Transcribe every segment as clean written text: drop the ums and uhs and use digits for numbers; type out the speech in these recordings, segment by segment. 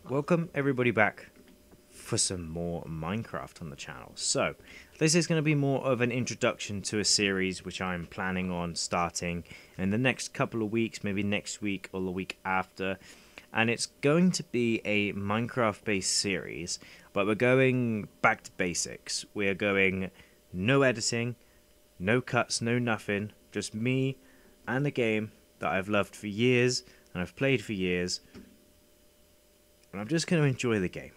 Welcome everybody back for some more Minecraft on the channel. So, this is going to be more of an introduction to a series which I'm planning on starting in the next couple of weeks, maybe next week or the week after. And it's going to be a Minecraft based series, but we're going back to basics. We're going no editing, no cuts, no nothing, just me and the game that I've loved for years and I've played for years. And I'm just going to enjoy the game.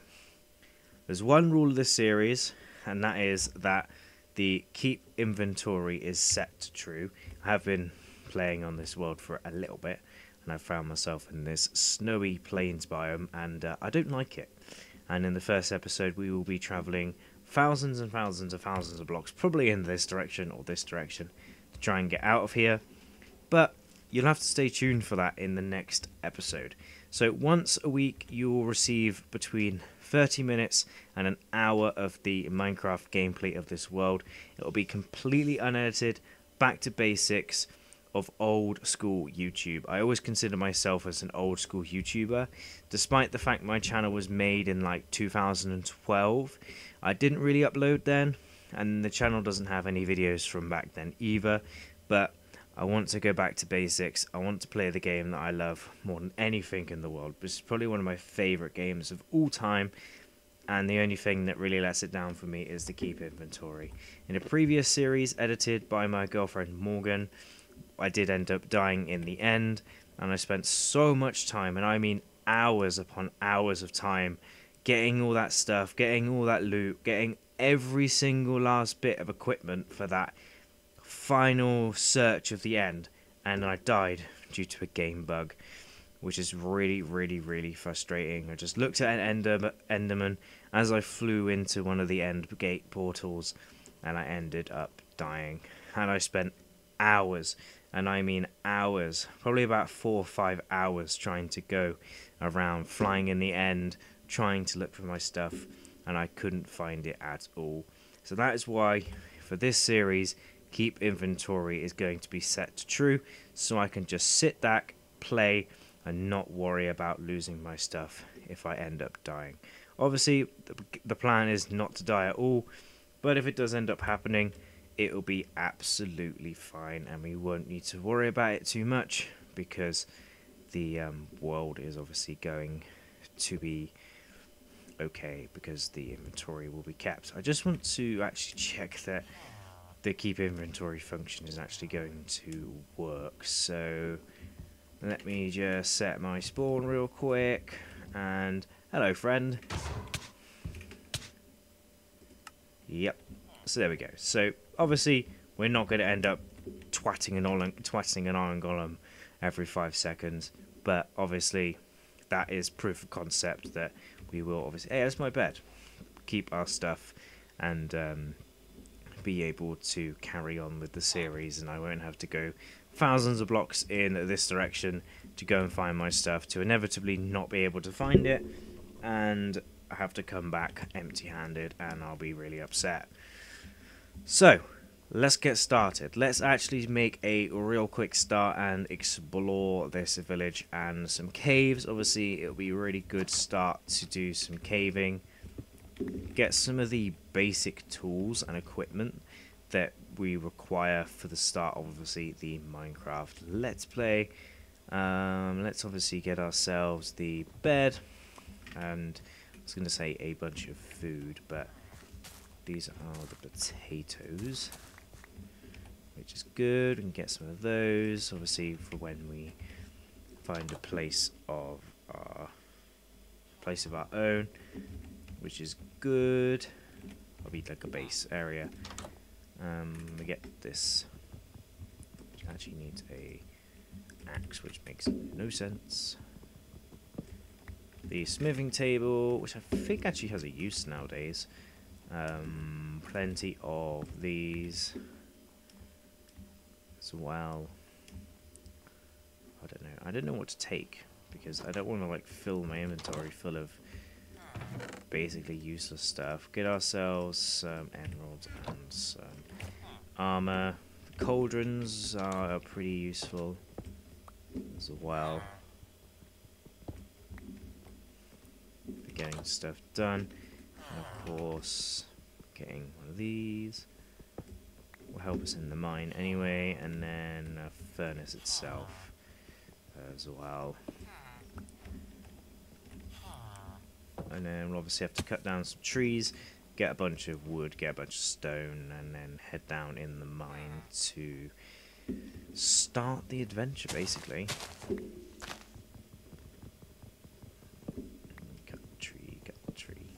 There's one rule of this series, and that is that the keep inventory is set to true. I have been playing on this world for a little bit, and I've found myself in this snowy plains biome, and I don't like it. And in the first episode, we will be traveling thousands and thousands and thousands of blocks, probably in this direction or this direction, to try and get out of here. But you'll have to stay tuned for that in the next episode. So once a week you will receive between 30 minutes and an hour of the Minecraft gameplay of this world. It will be completely unedited, back to basics of old school YouTube. I always consider myself as an old school YouTuber, despite the fact my channel was made in like 2012. I didn't really upload then, and the channel doesn't have any videos from back then either, but I want to go back to basics. I want to play the game that I love more than anything in the world. This is probably one of my favourite games of all time, and the only thing that really lets it down for me is the keep inventory. In a previous series edited by my girlfriend Morgan, I did end up dying in the end, and I spent so much time, and I mean hours upon hours of time, getting all that stuff, getting all that loot, getting every single last bit of equipment for that final search of the end, and I died due to a game bug, which is really frustrating. I just looked at an enderman as I flew into one of the end gate portals, and I ended up dying. And I spent hours, and I mean hours, probably about 4 or 5 hours, trying to go around, flying in the end, trying to look for my stuff, and I couldn't find it at all. So that is why for this series, keep inventory is going to be set to true, so I can just sit back, play, and not worry about losing my stuff if I end up dying. Obviously, the plan is not to die at all, but if it does end up happening, it will be absolutely fine, and we won't need to worry about it too much, because the world is obviously going to be okay, because the inventory will be kept. I just want to actually check that the keep inventory function is actually going to work. So let me just set my spawn real quick, and hello friend. Yep, so there we go. So obviously we're not going to end up twatting an iron golem every 5 seconds, but obviously that is proof of concept that we will obviously, hey, that's my bed, keep our stuff, and be able to carry on with the series, and I won't have to go thousands of blocks in this direction to go and find my stuff, to inevitably not be able to find it, and I have to come back empty-handed, and I'll be really upset. So let's get started. Let's actually make a real quick start and explore this village and some caves. Obviously it'll be a really good start to do some caving, get some of the basic tools and equipment that we require for the start of obviously the Minecraft Let's Play. Let's obviously get ourselves the bed, and I was going to say a bunch of food, but these are the potatoes, which is good. We can get some of those obviously for when we find a place of our own, which is good. I'll be like a base area. We get this, which actually needs a axe, which makes no sense. The smithing table, which I think actually has a use nowadays. Plenty of these as well. I don't know what to take, because I don't want to like fill my inventory full of basically useless stuff. Get ourselves some emeralds and some armor. The cauldrons are pretty useful as well. getting stuff done. And of course, getting one of these will help us in the mine anyway, and then a furnace itself as well. And then we'll obviously have to cut down some trees, get a bunch of wood, get a bunch of stone, and then head down in the mine to start the adventure, basically. Cut the tree, cut the tree.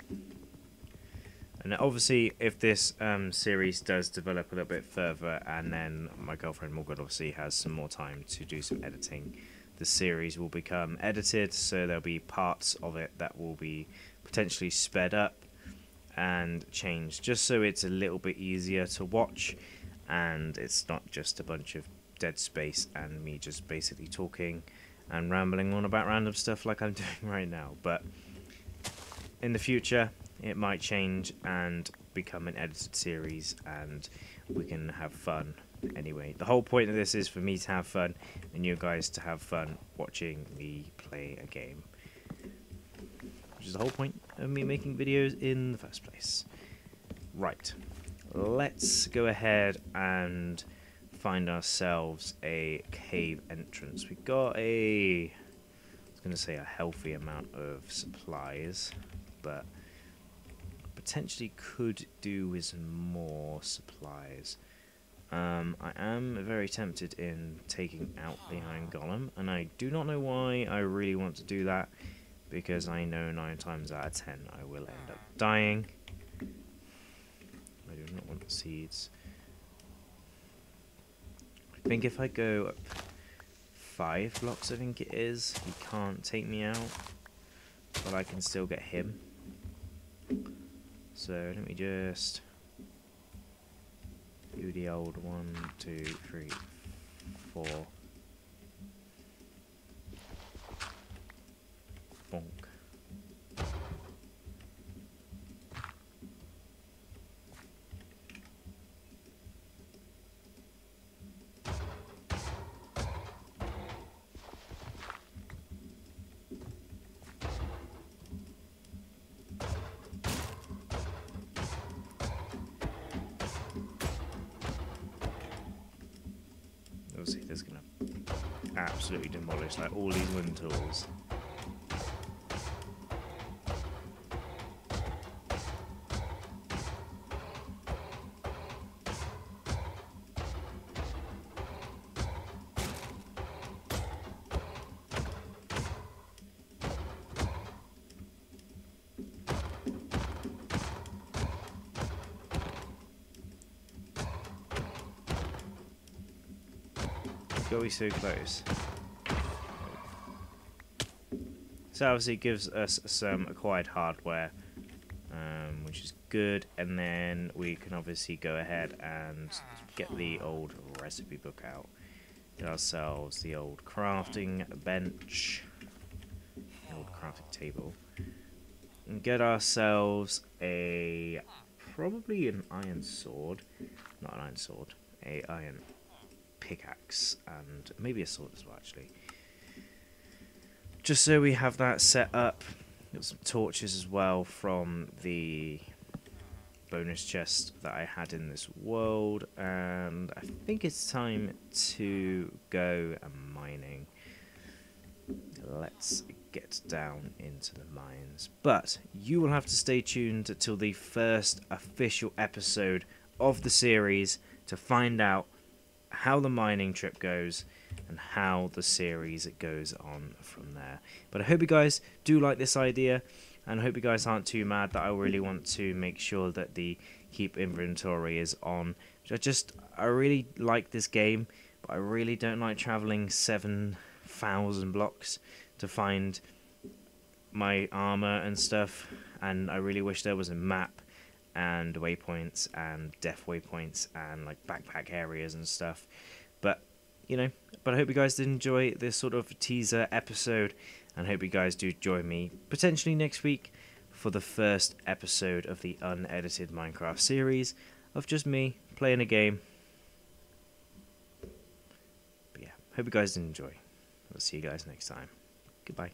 And obviously, if this series does develop a little bit further, and then my girlfriend Morgan obviously has some more time to do some editing, the series will become edited, so there'll be parts of it that will be potentially sped up and changed, just so it's a little bit easier to watch, and it's not just a bunch of dead space and me just basically talking and rambling on about random stuff like I'm doing right now. But in the future, it might change and become an edited series, and we can have fun. Anyway, the whole point of this is for me to have fun and you guys to have fun watching me play a game, which is the whole point of me making videos in the first place. Right, let's go ahead and find ourselves a cave entrance. We got I was going to say a healthy amount of supplies, but potentially could do with some more supplies. I am very tempted in taking out the Iron Golem, and I do not know why I really want to do that, because I know 9 times out of 10 I will end up dying. I do not want the seeds. I think if I go up 5 blocks, I think it is, he can't take me out, but I can still get him. So let me just do the old 1, 2, 3, 4. Bonk. Obviously, that's gonna absolutely demolish like all these wooden tools. Got be so close. So obviously it gives us some acquired hardware, which is good, and then we can obviously go ahead and get the old recipe book out. Get ourselves the old crafting bench, the old crafting table, and get ourselves probably an iron sword, not an iron sword, a iron pickaxe, and maybe a sword as well, actually. Just so we have that set up. Got some torches as well from the bonus chest that I had in this world, and I think it's time to go mining. Let's get down into the mines, but you will have to stay tuned till the first official episode of the series to find out how the mining trip goes and how the series goes on from there. But I hope you guys do like this idea, and I hope you guys aren't too mad that I really want to make sure that the keep inventory is on. I really like this game, but I really don't like traveling 7,000 blocks to find my armor and stuff, and I really wish there was a map and waypoints and death waypoints and like backpack areas and stuff. But I hope you guys did enjoy this sort of teaser episode, and hope you guys do join me potentially next week for the first episode of the unedited Minecraft series of just me playing a game. But yeah, hope you guys did enjoy. I'll see you guys next time. Goodbye.